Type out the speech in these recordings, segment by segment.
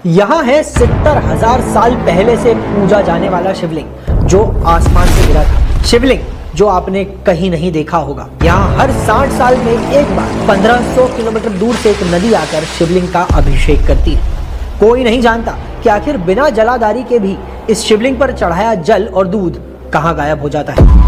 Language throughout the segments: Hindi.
यहाँ है 70,000 साल पहले से पूजा जाने वाला शिवलिंग जो आसमान से गिरा था। शिवलिंग जो आपने कहीं नहीं देखा होगा। यहाँ हर 60 साल में एक बार 1500 किलोमीटर दूर से एक नदी आकर शिवलिंग का अभिषेक करती है। कोई नहीं जानता कि आखिर बिना जलाधारी के भी इस शिवलिंग पर चढ़ाया जल और दूध कहाँ गायब हो जाता है।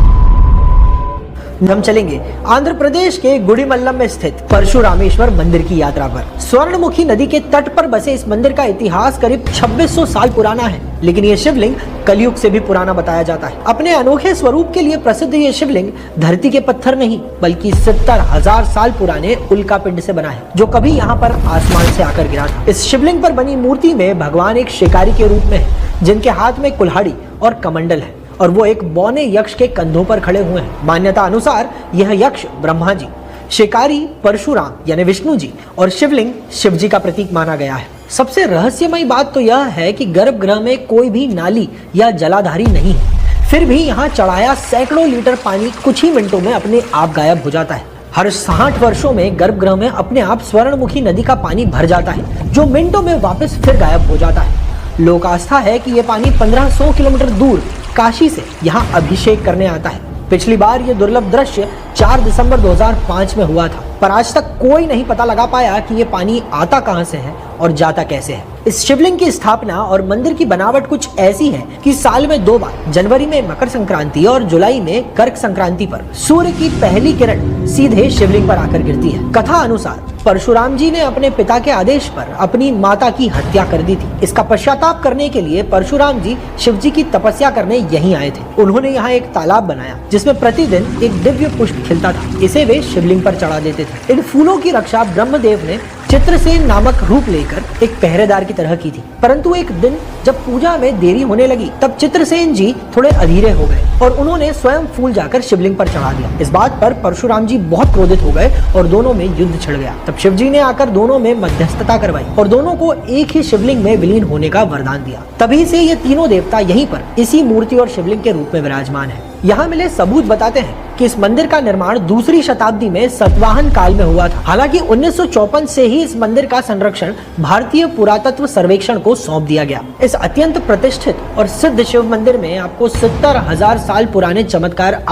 हम चलेंगे आंध्र प्रदेश के गुड़ीमल्लम में स्थित परशुरामेश्वर मंदिर की यात्रा पर। स्वर्णमुखी नदी के तट पर बसे इस मंदिर का इतिहास करीब 2600 साल पुराना है, लेकिन ये शिवलिंग कलयुग से भी पुराना बताया जाता है। अपने अनोखे स्वरूप के लिए प्रसिद्ध ये शिवलिंग धरती के पत्थर नहीं बल्कि 70,000 साल पुराने उल्कापिंड से बना है, जो कभी यहाँ पर आसमान से आकर गिरा था। इस शिवलिंग पर बनी मूर्ति में भगवान एक शिकारी के रूप में है, जिनके हाथ में कुल्हाड़ी और कमंडल है और वो एक बौने यक्ष के कंधों पर खड़े हुए हैं। मान्यता अनुसार यह यक्ष ब्रह्मा जी, शिकारी परशुराम यानी विष्णु जी और शिवलिंग शिव जी का प्रतीक माना गया है। सबसे रहस्यमयी बात तो यह है कि गर्भगृह में कोई भी नाली या जलाधारी नहीं है, फिर भी यहाँ चढ़ाया सैकड़ों लीटर पानी कुछ ही मिनटों में अपने आप गायब हो जाता है। हर 60 वर्षों में गर्भगृह में अपने आप स्वर्णमुखी नदी का पानी भर जाता है, जो मिनटों में वापस फिर गायब हो जाता है। लोक आस्था है कि यह पानी 1500 किलोमीटर दूर काशी से यहाँ अभिषेक करने आता है। पिछली बार यह दुर्लभ दृश्य 4 दिसंबर 2005 में हुआ था, पर आज तक कोई नहीं पता लगा पाया कि यह पानी आता कहां से है और जाता कैसे है। इस शिवलिंग की स्थापना और मंदिर की बनावट कुछ ऐसी है कि साल में 2 बार, जनवरी में मकर संक्रांति और जुलाई में कर्क संक्रांति पर सूर्य की पहली किरण सीधे शिवलिंग पर आकर गिरती है। कथा अनुसार परशुराम जी ने अपने पिता के आदेश पर अपनी माता की हत्या कर दी थी। इसका पश्चाताप करने के लिए परशुराम जी शिव जी की तपस्या करने यहीं आए थे। उन्होंने यहाँ एक तालाब बनाया जिसमें प्रतिदिन एक दिव्य पुष्प खिलता था। इसे वे शिवलिंग पर चढ़ा देते थे। इन फूलों की रक्षा ब्रह्मदेव ने चित्रसेन नामक रूप लेकर एक पहरेदार की तरह की थी, परंतु एक दिन जब पूजा में देरी होने लगी तब चित्रसेन जी थोड़े अधीरे हो गए और उन्होंने स्वयं फूल जाकर शिवलिंग पर चढ़ा दिया। इस बात पर परशुराम जी बहुत क्रोधित हो गए और दोनों में युद्ध छिड़ गया। तब शिव जी ने आकर दोनों में मध्यस्थता करवाई और दोनों को एक ही शिवलिंग में विलीन होने का वरदान दिया। तभी से ये तीनों देवता यहीं पर इसी मूर्ति और शिवलिंग के रूप में विराजमान है। यहाँ मिले सबूत बताते हैं कि इस मंदिर का निर्माण 2री शताब्दी में सातवाहन काल में हुआ था। हालांकि 1954 से ही इस मंदिर का संरक्षण भारतीय पुरातत्व सर्वेक्षण को सौंप दिया गया। इस अत्यंत प्रतिष्ठित और सिद्ध शिव मंदिर में आपको 70,000 साल पुराने चमत्कार